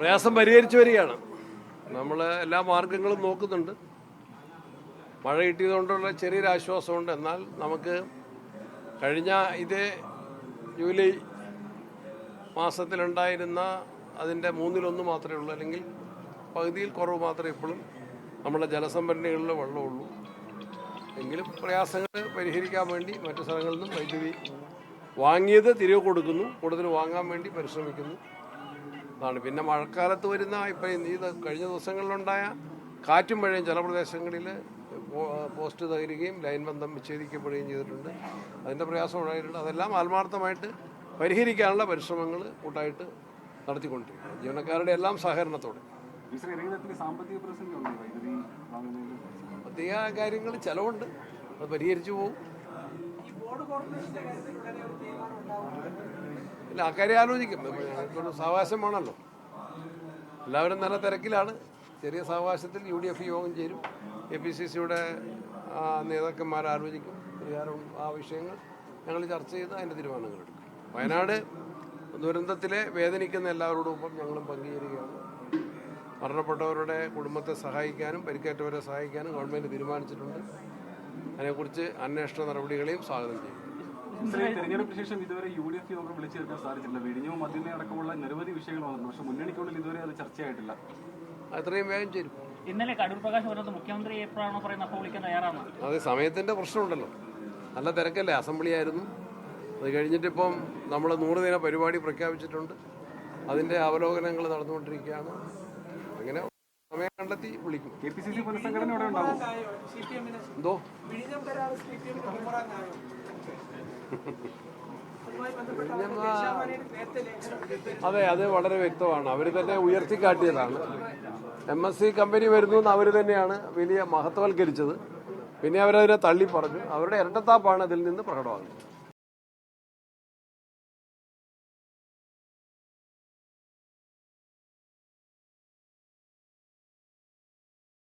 പ്രയാസം പരിഹരിച്ചു വരികയാണ്. നമ്മൾ എല്ലാ മാർഗങ്ങളും നോക്കുന്നുണ്ട്. മഴ കിട്ടിയതുകൊണ്ടുള്ള ചെറിയൊരു ആശ്വാസമുണ്ട്. എന്നാൽ നമുക്ക് കഴിഞ്ഞ ഇതേ ജൂലൈ മാസത്തിലുണ്ടായിരുന്ന അതിൻ്റെ 1/3 മാത്രമേ ഉള്ളൂ, അല്ലെങ്കിൽ പകുതിയിൽ കുറവ് മാത്രമേ ഇപ്പോഴും നമ്മുടെ ജലസംഭരണികളിൽ വെള്ളമുള്ളൂ. എങ്കിലും പ്രയാസങ്ങൾ പരിഹരിക്കാൻ വേണ്ടി മറ്റു സ്ഥലങ്ങളിൽ നിന്നും വൈദ്യുതി വാങ്ങിയത് തിരികെ കൊടുക്കുന്നു, കൂടുതൽ വാങ്ങാൻ വേണ്ടി പരിശ്രമിക്കുന്നു. അതാണ്. പിന്നെ മഴക്കാലത്ത് വരുന്ന ഇപ്പം ഈ കഴിഞ്ഞ ദിവസങ്ങളിലുണ്ടായ കാറ്റും മഴയും ചില പ്രദേശങ്ങളിൽ പോസ്റ്റ് തകരുകയും ലൈൻ ബന്ധം വിച്ഛേദിക്കപ്പെടുകയും ചെയ്തിട്ടുണ്ട്. അതിൻ്റെ പ്രയാസം ഉണ്ടായിട്ടുണ്ട്. അതെല്ലാം ആത്മാർത്ഥമായിട്ട് പരിഹരിക്കാനുള്ള പരിശ്രമങ്ങൾ കൂട്ടായിട്ട് നടത്തിക്കൊണ്ടിരിക്കും, ജീവനക്കാരുടെ എല്ലാം സഹകരണത്തോടെ. സാമ്പത്തിക കാര്യങ്ങൾ ചിലവുണ്ട്, അത് പരിഹരിച്ചു പോകും. ഇല്ല, അക്കാര്യം ആലോചിക്കും. ഞങ്ങൾക്കൊരു സാവകാശം വേണമല്ലോ. എല്ലാവരും നല്ല തിരക്കിലാണ്. ചെറിയ സാവകാശത്തിൽ UDF യോഗം ചേരും. APCCയുടെ നേതാക്കന്മാർ ആലോചിക്കും പരിഹാരം. ആ വിഷയങ്ങൾ ഞങ്ങൾ ചർച്ച ചെയ്ത് അതിൻ്റെ തീരുമാനങ്ങളെടുക്കും. വയനാട് ദുരന്തത്തിലെ വേദനിക്കുന്ന എല്ലാവരോടൊപ്പം ഞങ്ങളും പങ്കുചേരുകയാണ്. മരണപ്പെട്ടവരുടെ കുടുംബത്തെ സഹായിക്കാനും പരിക്കേറ്റവരെ സഹായിക്കാനും ഗവൺമെൻറ് തീരുമാനിച്ചിട്ടുണ്ട്. അതിനെക്കുറിച്ച് അന്വേഷണ നടപടികളെയും സ്വാഗതം ചെയ്യും. തെരഞ്ഞെടുപ്പിന് ശേഷം ഇതുവരെ UDF യോഗം വിളിച്ചു ചേർക്കാൻ സാധിച്ചില്ല. വിഴിഞ്ഞവും മദ്യനെ അടക്കമുള്ള നിരവധി വിഷയങ്ങൾ വന്നു. പക്ഷെ മുന്നണിക്കുള്ളിൽ ഇതുവരെ അത് ചർച്ചയായിട്ടില്ല. അത്രയും വേഗം ചേരും. ഇന്നലെ കടൂർ പ്രകാശ് പറഞ്ഞത് മുഖ്യമന്ത്രി എപ്പോഴാണോ പറയുന്നത് അപ്പോൾ വിളിക്കാൻ തയ്യാറാണ്. അതെ, സമയത്തിൻ്റെ പ്രശ്നമുണ്ടല്ലോ. നല്ല തിരക്കല്ലേ. അസംബ്ലി ആയിരുന്നു. അത് കഴിഞ്ഞിട്ടിപ്പം നമ്മൾ 100 ദിന പരിപാടി പ്രഖ്യാപിച്ചിട്ടുണ്ട്. അതിൻ്റെ അവലോകനങ്ങൾ നടന്നുകൊണ്ടിരിക്കുകയാണ്. അങ്ങനെ സമയം കണ്ടെത്തി വിളിക്കും. KPCC പുനഃസംഘടന എന്തോ അതെ, അത് വളരെ വ്യക്തമാണ്. അവർ തന്നെ ഉയർത്തിക്കാട്ടിയതാണ്. MSC കമ്പനി വരുന്നു എന്ന് അവർ തന്നെയാണ് വലിയ മഹത്വവൽക്കരിച്ചത്. പിന്നെ അവരതിനെ തള്ളി പറഞ്ഞു. അവരുടെ ഇരട്ടത്താപ്പാണ് അതിൽ നിന്ന് പ്രകടമാകുന്നത്.